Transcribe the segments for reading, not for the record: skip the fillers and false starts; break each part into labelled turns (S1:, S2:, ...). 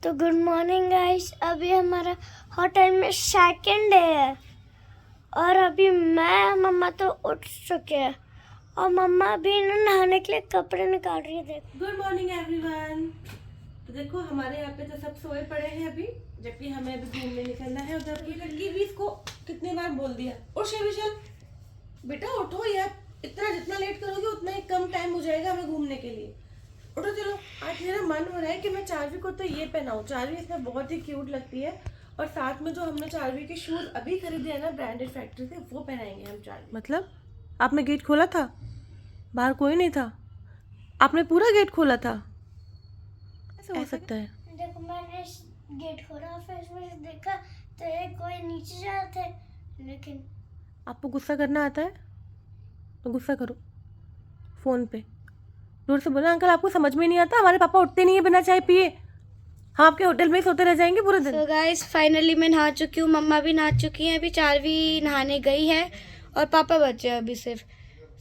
S1: तो good morning guys. अभी हमारा होटल में सेकंड डे है और अभी मैं मम्मा तो उठ चुके हैं और मम्मा अभी नहाने के लिए कपड़े निकाल रही है। देख
S2: गुड मॉर्निंग एवरीवन। तो देखो हमारे यहाँ पे तो सब सोए पड़े हैं अभी, जबकि हमें अभी घूमने निकलना है। उधर की लड़की भी इसको कितने बार बोल दिया, उठ विशाल बेटा उठो यार, इतना जितना लेट करोगे उतना ही कम टाइम हो जाएगा हमें घूमने के लिए। उठो चलो। आज मेरा मन हो रहा है कि मैं चार्वी को तो ये पहनाऊं। चार्वी इसमें बहुत ही क्यूट लगती है और साथ में जो हमने चार्वी के शूज अभी खरीदे हैं ना ब्रांडेड फैक्ट्री से, वो पहनाएंगे हम चार्वी। मतलब आपने गेट खोला था? बाहर कोई नहीं था? आपने पूरा गेट खोला था? ऐसा हो सकता है?
S1: देखो मैंने गेट खोला फिर इसमें से देखा तो एक कोई नीचे जा रहे थे, लेकिन
S2: आपको गुस्सा करना आता है तो गुस्सा करो फोन पे। दूर से बोला अंकल आपको समझ में नहीं आता, हमारे पापा उठते नहीं है बिना चाय पिए, हम आपके होटल में ही सोते रह जाएंगे पूरे दिन।
S1: तो गाइस फाइनली मैं नहा चुकी हूँ, मम्मा भी नहा चुकी हैं, अभी चारवी नहाने गई है और पापा बचे हैं अभी सिर्फ।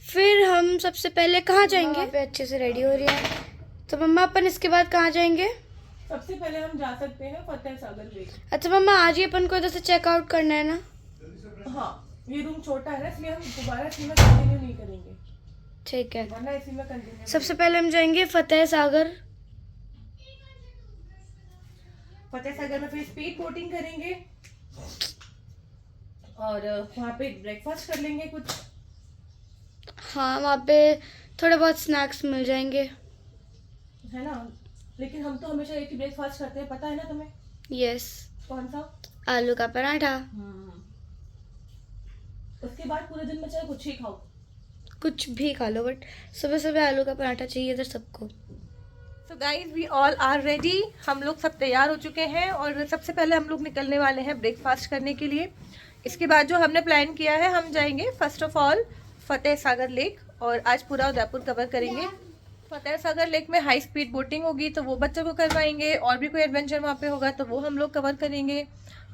S1: फिर हम सबसे पहले कहाँ जाएंगे? पे अच्छे से रेडी हो रही है तो मम्मा अपन इसके बाद कहाँ जाएंगे?
S2: सबसे पहले हम जा सकते हैं फतेह सागर लेक।
S1: अच्छा मम्मा आज ही अपन को इधर से चेकआउट करना है ना?
S2: हाँ ये रूम छोटा है ना, इसलिए हम दोबारा इसी में कंटिन्यू नहीं करेंगे,
S1: ठीक है।
S2: वरना इसी में कंटिन्यू।
S1: सबसे पहले हम जाएंगे फतेह सागर।
S2: फतेह सागर में फिर स्पीड बोटिंग करेंगे और वहाँ पे ब्रेकफास्ट कर लेंगे कुछ।
S1: हाँ वहाँ पे थोड़े बहुत स्नैक्स मिल जाएंगे,
S2: है ना? लेकिन हम तो हमेशा एक ही ब्रेकफास्ट करते हैं, पता है ना तुम्हें?
S1: यस।
S2: कौन सा?
S1: आलू का पराठा।
S2: उसके बाद पूरे दिन में चाहे कुछ ही खाओ,
S1: कुछ भी खा लो बट सुबह सुबह आलू का पराठा चाहिए इधर सबको।
S2: तो guys we all are ready. हम लोग सब तैयार हो चुके हैं और सबसे पहले हम लोग निकलने वाले हैं ब्रेकफास्ट करने के लिए। इसके बाद जो हमने प्लान किया है, हम जाएंगे first of all Fateh Sagar lake और आज पूरा उदयपुर कवर करेंगे। फतेह सागर लेक में हाई स्पीड बोटिंग होगी तो वो बच्चों को करवाएंगे, और भी कोई एडवेंचर वहाँ पे होगा तो वो हम लोग कवर करेंगे।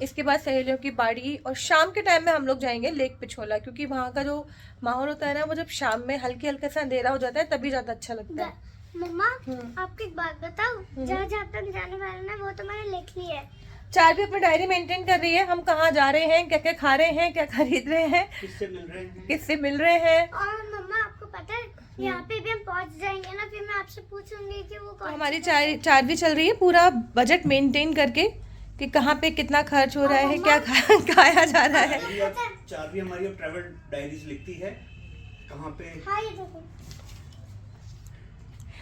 S2: इसके बाद सहेलियों की बाड़ी, और शाम के टाइम में हम लोग जाएंगे लेक पिछोला, क्योंकि वहाँ का जो माहौल होता है ना, वो जब शाम में हल्के हल्के सा अंधेरा हो जाता है तभी ज़्यादा अच्छा लगता है।
S1: मम्मा आपको एक बात बताऊं, जहाँ जहाँ तक जाने वाले ना वो तो मैंने लिख ली है।
S2: चार भी अपनी डायरी मेंटेन कर रही है, हम कहाँ जा रहे हैं, क्या क्या खा रहे हैं, क्या खरीद रहे हैं, किससे मिल रहे हैं।
S1: और मम्मा आपको पता है यहाँ पे भी हम पहुँच जाएंगे ना, फिर मैं आपसे पूछूंगी कि वो कौन।
S2: हमारी चार भी चल रही है पूरा बजट मेंटेन करके कि कहाँ पे कितना खर्च हो रहा है, क्या खाया जा रहा है।
S3: चार भी हमारी अब ट्रैवल डायरीज लिखती है कहाँ पे।
S1: हाँ ये देखो,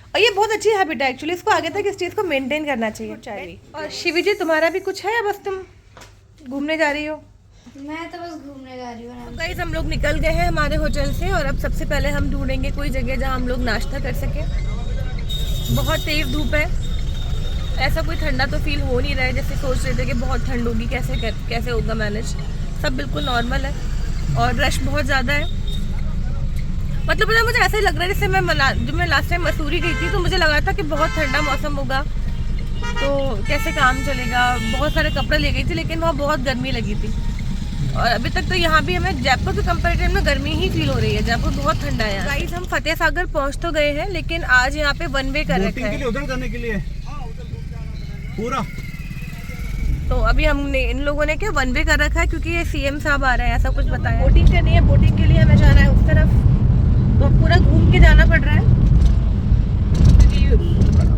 S2: और ये बहुत अच्छी हैबिट है एक्चुअली, इसको आगे तक इस चीज़ को मेंटेन करना चाहिए चार्वी। और शिवी जी तुम्हारा भी कुछ है या बस तुम घूमने जा रही हो?
S1: मैं तो बस घूमने जा रही हूँ।
S2: गाइस हम लोग निकल गए हैं हमारे होटल से और अब सबसे पहले हम ढूंढेंगे कोई जगह जहाँ हम लोग नाश्ता कर सकें। बहुत तेज़ धूप है, ऐसा कोई ठंडा तो फील हो नहीं रहा है जैसे सोच रहे थे कि बहुत ठंड होगी, कैसे होगा मैनेज। सब बिल्कुल नॉर्मल है और रश बहुत ज़्यादा है। मतलब पता मुझे ऐसा ही लग रहा है जैसे जब मैं लास्ट टाइम मसूरी गई थी तो मुझे लगा था कि बहुत ठंडा मौसम होगा तो कैसे काम चलेगा। बहुत सारे कपड़े ले गई थी लेकिन वहाँ बहुत गर्मी लगी थी, और अभी तक तो यहाँ भी हमें जयपुर के कंपैरेटिव में गर्मी ही फील हो रही है। जयपुर बहुत ठंडा है। गाइस हम फतेह सागर पहुँच तो गए हैं लेकिन आज यहाँ पे वन वे कर रखा है
S3: उधर जाने के लिए पूरा।
S2: तो अभी हमने इन लोगों ने क्या वन वे कर रखा है क्योंकि ये सीएम साहब आ रहे हैं, ऐसा कुछ बताया। बोटिंग करनी है, बोटिंग के लिए हमें जाना है उस तरफ, तो अब पूरा घूम के जाना पड़ रहा है क्योंकि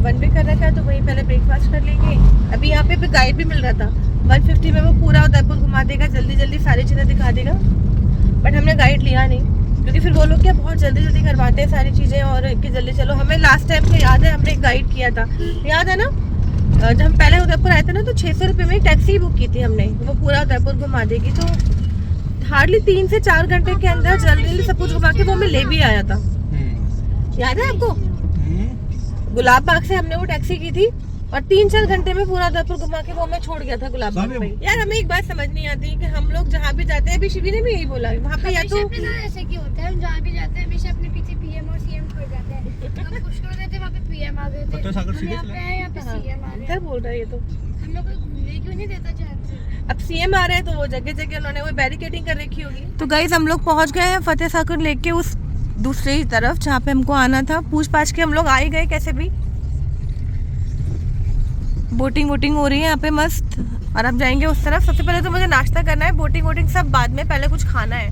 S2: वन वे कर रखा है। तो वहीं पहले ब्रेकफास्ट कर लेंगे। अभी यहाँ पे गाइड भी मिल रहा था, 150 में वो पूरा उदयपुर घुमा देगा, जल्दी जल्दी सारी चीज़ें दिखा देगा। बट हमने गाइड लिया नहीं क्योंकि फिर वो लोग क्या बहुत जल्दी जल्दी करवाते हैं सारी चीज़ें, और कि जल्दी चलो। हमें लास्ट टाइम तो याद है हमने गाइड किया था, याद है ना? जब हम पहले उदयपुर आए थे ना तो 600 रुपये में टैक्सी बुक की थी हमने, वो पूरा उदयपुर घुमा देगी। तो हार्डली 3 से 4 घंटे के अंदर जल्दी जल्दी सब कुछ घुमा के वो हमें ले भी आया था। याद है आपको? गुलाब बाग से हमने वो टैक्सी की थी और 3-4 घंटे में पूरा उदयपुर घुमा के वो हमें छोड़ गया था गुलाब बाग पे। यार हमें एक बात समझ नहीं आती कि हम लोग जहाँ भी जाते हैं, अभी शिवी ने भी यही बोला वहाँ पे, या तो
S1: ऐसे क्यों होता है, हम जहाँ भी जाते हैं हमेशा अपने पीछे पीएम और सीएम छोड़ जाते हैं। हम कुछ कर देते वहाँ पे पीएम आ गए थे,
S3: फतेह सागर
S1: हम यहाँ पे आए यहाँ पे सीएम आ गए।
S2: क्या बोल रहा है ये तो?
S1: हम लोग को घूमने क्यों नहीं देता चांस?
S2: अब सीएम आ रहे हैं तो वो जगह जगह उन्होंने वो बैरिकेडिंग कर रखी होगी। तो गाइस हम लोग पहुंच गए हैं फतेह सागर लेक के उस दूसरी ही तरफ जहाँ पे हमको आना था। पूछ पाछ के हम लोग आ ही गए कैसे भी। बोटिंग वोटिंग हो रही है यहाँ पे मस्त। और अब जाएंगे उस तरफ। सबसे पहले तो मुझे नाश्ता करना है, बोटिंग वोटिंग सब बाद में, पहले कुछ खाना है।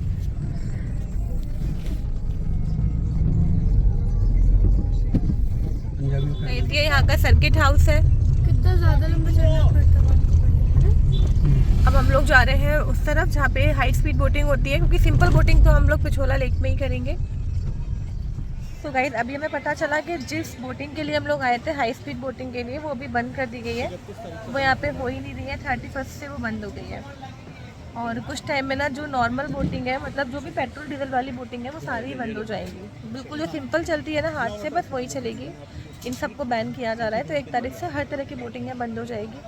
S2: ये यहाँ का सर्किट हाउस है।
S1: कितना ज्यादा लंबा चलना पड़ता है।
S2: अब हम लोग जा रहे हैं उस तरफ जहाँ पे हाई स्पीड बोटिंग होती है, क्योंकि सिंपल बोटिंग तो हम लोग पिछोला लेक में ही करेंगे। तो गाइस अभी हमें पता चला कि जिस बोटिंग के लिए हम लोग आए थे, हाई स्पीड बोटिंग के लिए, वो अभी बंद कर दी गई है। वो यहाँ पे हो ही नहीं रही है, 31 से वो बंद हो गई है। और कुछ टाइम में ना जो नॉर्मल बोटिंग है, मतलब जो भी पेट्रोल डीजल वाली बोटिंग है, वो सारी बंद हो जाएगी। बिल्कुल जो सिंपल चलती है ना हाथ से, बस वही चलेगी। इन सबको बैन किया जा रहा है, तो 1 तारीख से हर तरह की बोटिंग बंद हो जाएगी।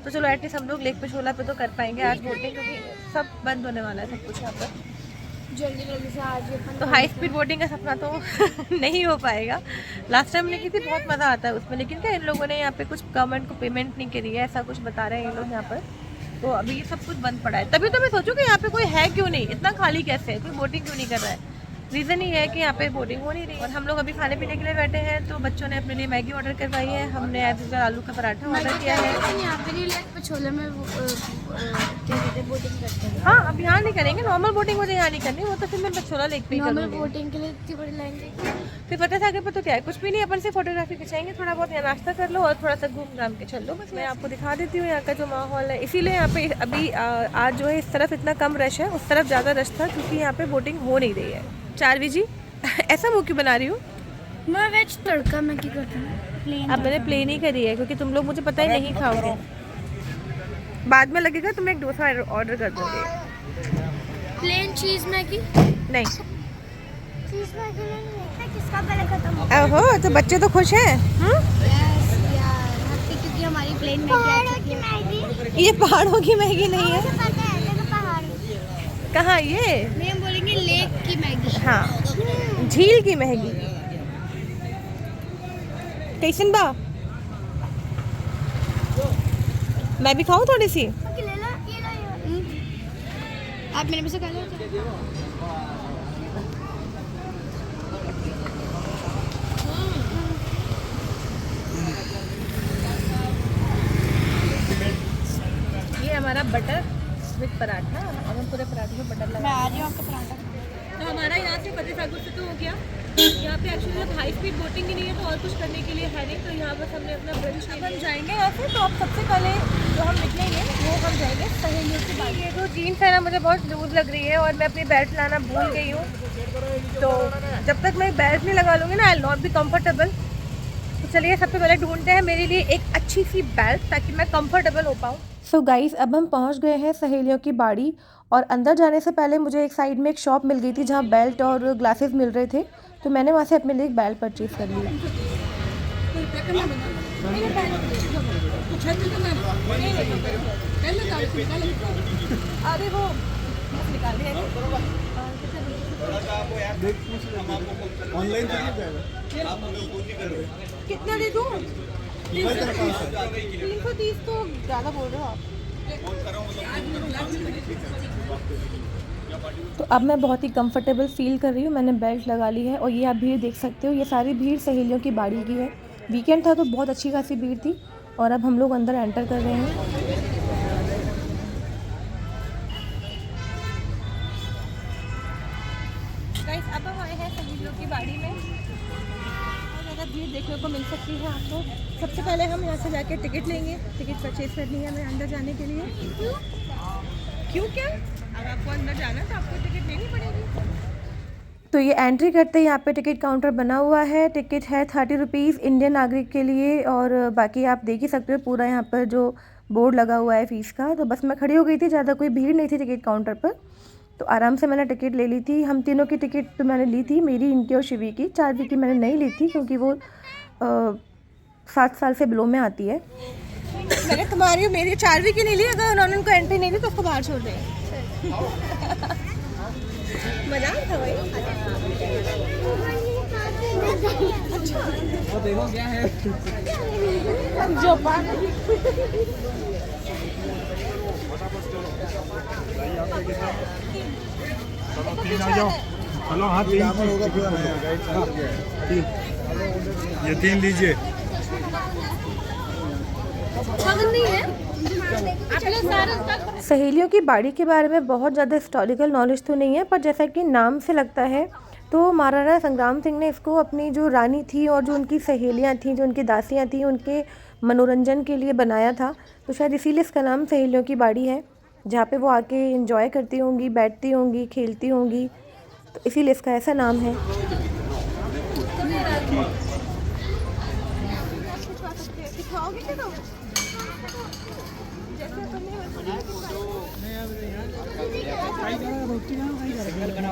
S2: तो चलो एटलीस्ट हम लोग लेक पिछोला पे तो कर पाएंगे आज बोटिंग, क्योंकि सब बंद होने वाला है सब कुछ यहाँ पर।
S1: जल्दी जल्दी से आज
S2: तो हाई स्पीड बोटिंग का सपना तो नहीं हो पाएगा। लास्ट टाइम हमने की थी, बहुत मज़ा आता है उसमें, लेकिन क्या इन लोगों ने यहाँ पे कुछ गवर्नमेंट को पेमेंट नहीं करी है, ऐसा कुछ बता रहे हैं ये लोग यहाँ पर। तो अभी सब कुछ बंद पड़ा है। तभी तो मैं सोचूँ कि यहाँ पे कोई है क्यों नहीं, इतना खाली कैसे है, कोई बोटिंग क्यों नहीं कर रहा है। रीज़न ही है कि यहाँ पे बोटिंग हो नहीं रही। और हम लोग अभी खाने पीने के लिए बैठे हैं, तो बच्चों ने अपने लिए मैगी ऑर्डर करवाई है, हमने एज यूजुअल आलू का पराठा ऑर्डर किया है।
S1: यहाँ पे नहीं लेक पिछोले में क्या कहते हैं बोटिंग करते हैं।
S2: हाँ अब यहाँ नहीं करेंगे, नॉर्मल बोटिंग मुझे यहाँ नहीं करनी, वो तो फिर मैं पिछोला लेक पे ही
S1: नॉर्मल
S2: करूँगी।
S1: बोटिंग के लिए इतनी बड़ी लाइन देखी।
S2: फिर पता था आगे पर तो क्या है, कुछ भी नहीं, अपन से फोटोग्राफी खिंचाएंगे, थोड़ा बहुत यहाँ नाश्ता कर लो और थोड़ा सा घूम घाम के चल लो। बस मैं आपको दिखा देती हूँ यहाँ का जो माहौल है। इसीलिए यहाँ पे अभी आज जो है इस तरफ इतना कम रश है, उस तरफ ज़्यादा रश था, क्योंकि यहाँ पे बोटिंग हो नहीं रही है। चारवी जी ऐसा मुँह क्यों बना रही हूँ?
S1: मैं वेज तड़का मैगी करती हूँ प्लेन।
S2: अब मैंने प्लेन ही करी है, क्योंकि तुम लोग मुझे पता ही नहीं खाओगे। बाद में लगेगा तो मैं एक डोसा ऑर्डर कर दूँगी।
S1: प्लेन चीज मैगी
S2: नहीं
S1: चीज मैगी नहीं, किसका पहले खत्म।
S2: ओहो, तो बच्चे तो खुश हैं।
S1: क्योंकि हमारी प्लेन मैगी।
S2: ये पहाड़ों की मैगी नहीं है। कहाँ ये?
S1: नहीं हम बोलेंगे लेक की मैगी।
S2: हाँ झील की मैगी। कैसन बा? मैं भी खाऊं थोड़ी सी?
S1: आप मेरे में से खा लो।
S2: ये हमारा बटर विद पराठा, और हम पूरे पराठे में बटर
S1: मैं
S2: लगा।
S1: आ रही हूँ आपका पराठा।
S2: तो हमारा यहाँ से फतेह सागर से तो हो गया। यहाँ पे एक्चुअली जब हाई स्पीड बोटिंग ही नहीं है तो और कुछ करने के लिए है नहीं, तो यहाँ बस हमने अपना ब्रंच। अब हम जाएंगे यहाँ से, तो अब सबसे पहले जो हम निकलेंगे वो हम जाएंगे सहेलियों से बाहर। ये जो जीन्स है ना मुझे बहुत लूज लग रही है, और मैं अपनी बेल्ट लाना भूल गई हूँ। तो जब तक मैं बेल्ट नहीं लगा लूँगी ना, I will not be comfortable. तो चलिए सबसे पहले ढूंढते हैं मेरे लिए एक अच्छी सी बेल्ट, ताकि मैं कंफर्टेबल हो पाऊँ। सो गाइस अब हम पहुंच गए हैं सहेलियों की बाड़ी, और अंदर जाने से पहले मुझे एक साइड में एक शॉप मिल गई थी जहां बेल्ट और ग्लासेस मिल रहे थे, तो मैंने वहां से अपने लिए एक बेल्ट परचेज कर ली। अरे वो निकाल दिया
S4: ऑनलाइन
S2: कितना दे दूँ? 330 तो ज़्यादा बोल रहे हो आप। तो अब मैं बहुत ही कंफर्टेबल फील कर रही हूँ, मैंने बेल्ट लगा ली है। और ये आप भीड़ देख सकते हो, ये सारी भीड़ सहेलियों की बाड़ी की है। वीकेंड था तो बहुत अच्छी खासी भीड़ थी। और अब हम लोग अंदर एंटर कर रहे हैं। गाइस अब हम आए हैं सहेलियों की बाड़ी में, बहुत ज़्यादा भीड़ देखने को मिल सकती है आपको। सबसे पहले हम यहाँ से जाके टिकट लेंगे, टिकट परचेज करनी है हमें अंदर जाने के लिए। क्यों क्या? अब आपको अंदर जाना है तो आपको टिकट लेनी पड़ेगी। तो ये एंट्री करते ही यहाँ पे टिकट काउंटर बना हुआ है। टिकट है 30 रुपीज़ इंडियन नागरिक के लिए, और बाकी आप देख ही सकते हो पूरा यहाँ पर जो बोर्ड लगा हुआ है फ़ीस का। तो बस मैं खड़ी हो गई थी, ज़्यादा कोई भीड़ नहीं थी टिकट काउंटर पर, तो आराम से मैंने टिकट ले ली थी। हम तीनों की टिकट तो मैंने ली थी, मेरी, इनकी और शिवी की। चारवी की मैंने नहीं ली थी क्योंकि वो 7 साल से बिलो में आती है। मैंने तुम्हारी मेरी चारवी की नहीं ली, अगर उन्होंने उनको एंट्री नहीं दी तो उसको बाहर छोड़ दें। मजाक था भाई।
S4: देखो क्या है
S2: जो
S4: तीन आ जाओ। चलो हाँ 3 होगा पूरा। ये 3 लीजिए।
S2: सहेलियों की बाड़ी के बारे में बहुत ज़्यादा हिस्टोरिकल नॉलेज तो नहीं है, पर जैसा कि नाम से लगता है तो महाराणा संग्राम सिंह ने इसको अपनी जो रानी थी और जो उनकी सहेलियां थीं, जो उनकी दासियां थीं, उनके मनोरंजन के लिए बनाया था। तो शायद इसीलिए इसका नाम सहेलियों की बाड़ी है, जहाँ पे वो आके एंजॉय करती होंगी, बैठती होंगी, खेलती होंगी, तो इसीलिए इसका ऐसा नाम है।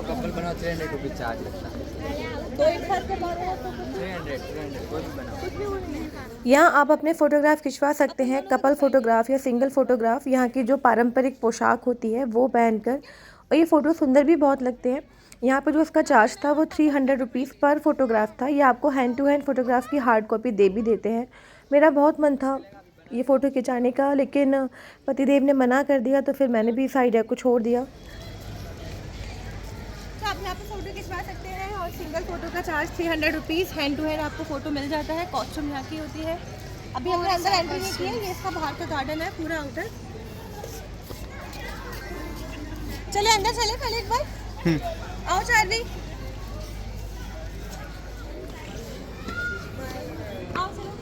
S5: कपल बनाओ 300 रुपीज चार्ज लगता है।
S2: यहाँ आप अपने फ़ोटोग्राफ खिंचवा सकते हैं, कपल फ़ोटोग्राफ या सिंगल फ़ोटोग्राफ, यहाँ की जो पारंपरिक पोशाक होती है वो पहनकर, और ये फ़ोटो सुंदर भी बहुत लगते हैं। यहाँ पे जो इसका चार्ज था वो 300 रुपीज़ पर फ़ोटोग्राफ था। ये आपको हैंड टू हैंड फ़ोटोग्राफ की हार्ड कॉपी दे भी देते हैं। मेरा बहुत मन था ये फ़ोटो खिंचाने का, लेकिन पतिदेव ने मना कर दिया, तो फिर मैंने भी इस आइडिया को छोड़ दिया। तो आप यहाँ पे फ़ोटो खिंचवा सकते हैं और सिंगल फ़ोटो का charge 300 rupees. Hand to hand आपको फ़ोटो मिल जाता है। कॉस्ट्यूम यहाँ की होती है। अभी हमने अंदर एंट्री नहीं की है, ये इसका बाहर का गार्डन है पूरा आउटर। चले अंदर चले पहले एक बार। आओ चार्ली। आओ चलो।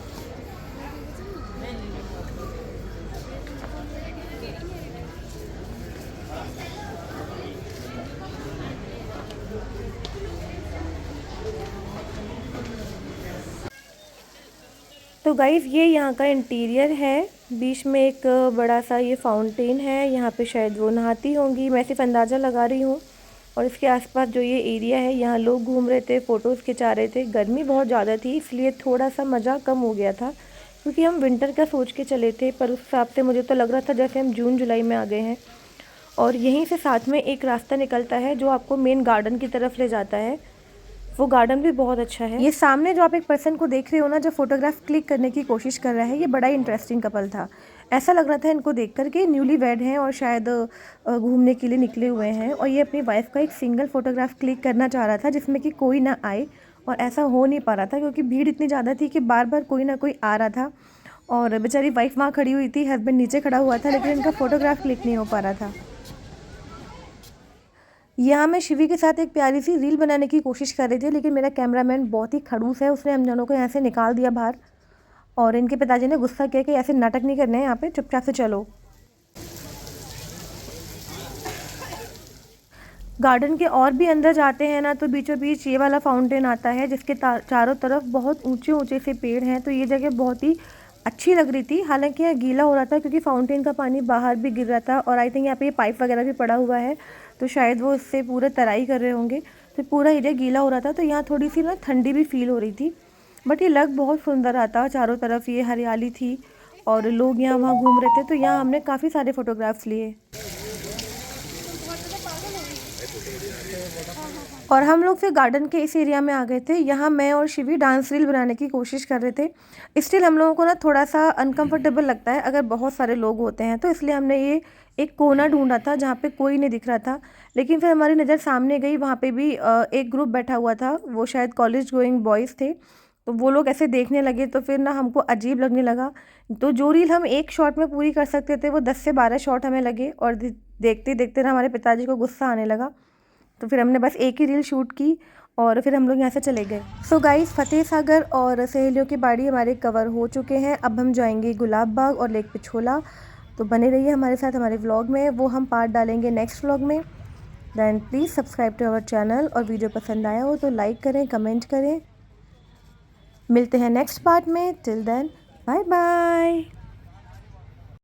S2: तो गाइस ये यहाँ का इंटीरियर है। बीच में एक बड़ा सा ये फाउंटेन है, यहाँ पे शायद वो नहाती होंगी, मैं सिर्फ अंदाज़ा लगा रही हूँ। और इसके आसपास जो ये एरिया है, यहाँ लोग घूम रहे थे, फ़ोटोज़ खिंचा रहे थे। गर्मी बहुत ज़्यादा थी, इसलिए थोड़ा सा मज़ा कम हो गया था, क्योंकि हम विंटर का सोच के चले थे, पर उस हिसाब से मुझे तो लग रहा था जैसे हम जून जुलाई में आ गए हैं। और यहीं से साथ में एक रास्ता निकलता है जो आपको मेन गार्डन की तरफ ले जाता है। वो गार्डन भी बहुत अच्छा है। ये सामने जो आप एक पर्सन को देख रहे हो ना, जो फोटोग्राफ क्लिक करने की कोशिश कर रहा है, ये बड़ा इंटरेस्टिंग कपल था। ऐसा लग रहा था इनको देख कर के न्यूली वेड हैं और शायद घूमने के लिए निकले हुए हैं। और ये अपनी वाइफ का एक सिंगल फोटोग्राफ क्लिक करना चाह रहा था जिसमें कि कोई ना आए, और ऐसा हो नहीं पा रहा था क्योंकि भीड़ इतनी ज़्यादा थी कि बार बार कोई ना कोई आ रहा था। और बेचारी वाइफ वहाँ खड़ी हुई थी, हस्बैंड नीचे खड़ा हुआ था, लेकिन इनका फोटोग्राफ क्लिक नहीं हो पा रहा था। यहाँ मैं शिवी के साथ एक प्यारी सी रील बनाने की कोशिश कर रही थी, लेकिन मेरा कैमरामैन बहुत ही खड़ूस है, उसने हम दोनों को यहाँ से निकाल दिया बाहर। और इनके पिताजी ने गुस्सा किया कि ऐसे नाटक नहीं करने हैं यहाँ पे, चुपचाप से चलो। गार्डन के और भी अंदर जाते हैं ना, तो बीचों बीच ये वाला फाउंटेन आता है जिसके चारों तरफ बहुत ऊंचे ऊंचे से पेड़ हैं। तो ये जगह बहुत ही अच्छी लग रही थी। हालांकि यहाँ गीला हो रहा था क्योंकि फाउंटेन का पानी बाहर भी गिर रहा था, और आई थिंक यहाँ पे ये पाइप वगैरह भी पड़ा हुआ है, तो शायद वो इससे पूरा तराई कर रहे होंगे, तो पूरा एरिया गीला हो रहा था। तो यहाँ थोड़ी सी ना ठंडी भी फील हो रही थी, बट ये लग बहुत सुंदर आता। चारों तरफ ये हरियाली थी और लोग यहाँ वहाँ घूम रहे थे, तो यहाँ हमने काफ़ी सारे फोटोग्राफ्स लिए। और हम लोग फिर गार्डन के इस एरिया में आ गए थे। यहाँ मैं और शिवी डांस रील बनाने की कोशिश कर रहे थे। स्टिल हम लोगों को ना थोड़ा सा अनकंफर्टेबल लगता है अगर बहुत सारे लोग होते हैं, तो इसलिए हमने ये एक कोना ढूंढा था जहाँ पे कोई नहीं दिख रहा था। लेकिन फिर हमारी नज़र सामने गई, वहाँ पे भी एक ग्रुप बैठा हुआ था, वो शायद कॉलेज गोइंग बॉयज़ थे। तो वो लोग ऐसे देखने लगे, तो फिर ना हमको अजीब लगने लगा। तो जो रील हम एक शॉट में पूरी कर सकते थे, वो 10 से 12 शॉट हमें लगे, और देखते देखते ना हमारे पिताजी को गुस्सा आने लगा। तो फिर हमने बस एक ही रील शूट की और फिर हम लोग यहाँ से चले गए। सो गाइस, फतेह सागर और सहेलियों की बाड़ी हमारे कवर हो चुके हैं। अब हम जाएंगे गुलाब बाग और लेक पिछोला। तो बने रहिए हमारे साथ हमारे व्लॉग में, वो हम पार्ट डालेंगे नेक्स्ट व्लॉग में। Then please subscribe to our channel, और वीडियो पसंद आया हो तो लाइक करें, कमेंट करें। मिलते हैं नेक्स्ट पार्ट में। Till then bye bye.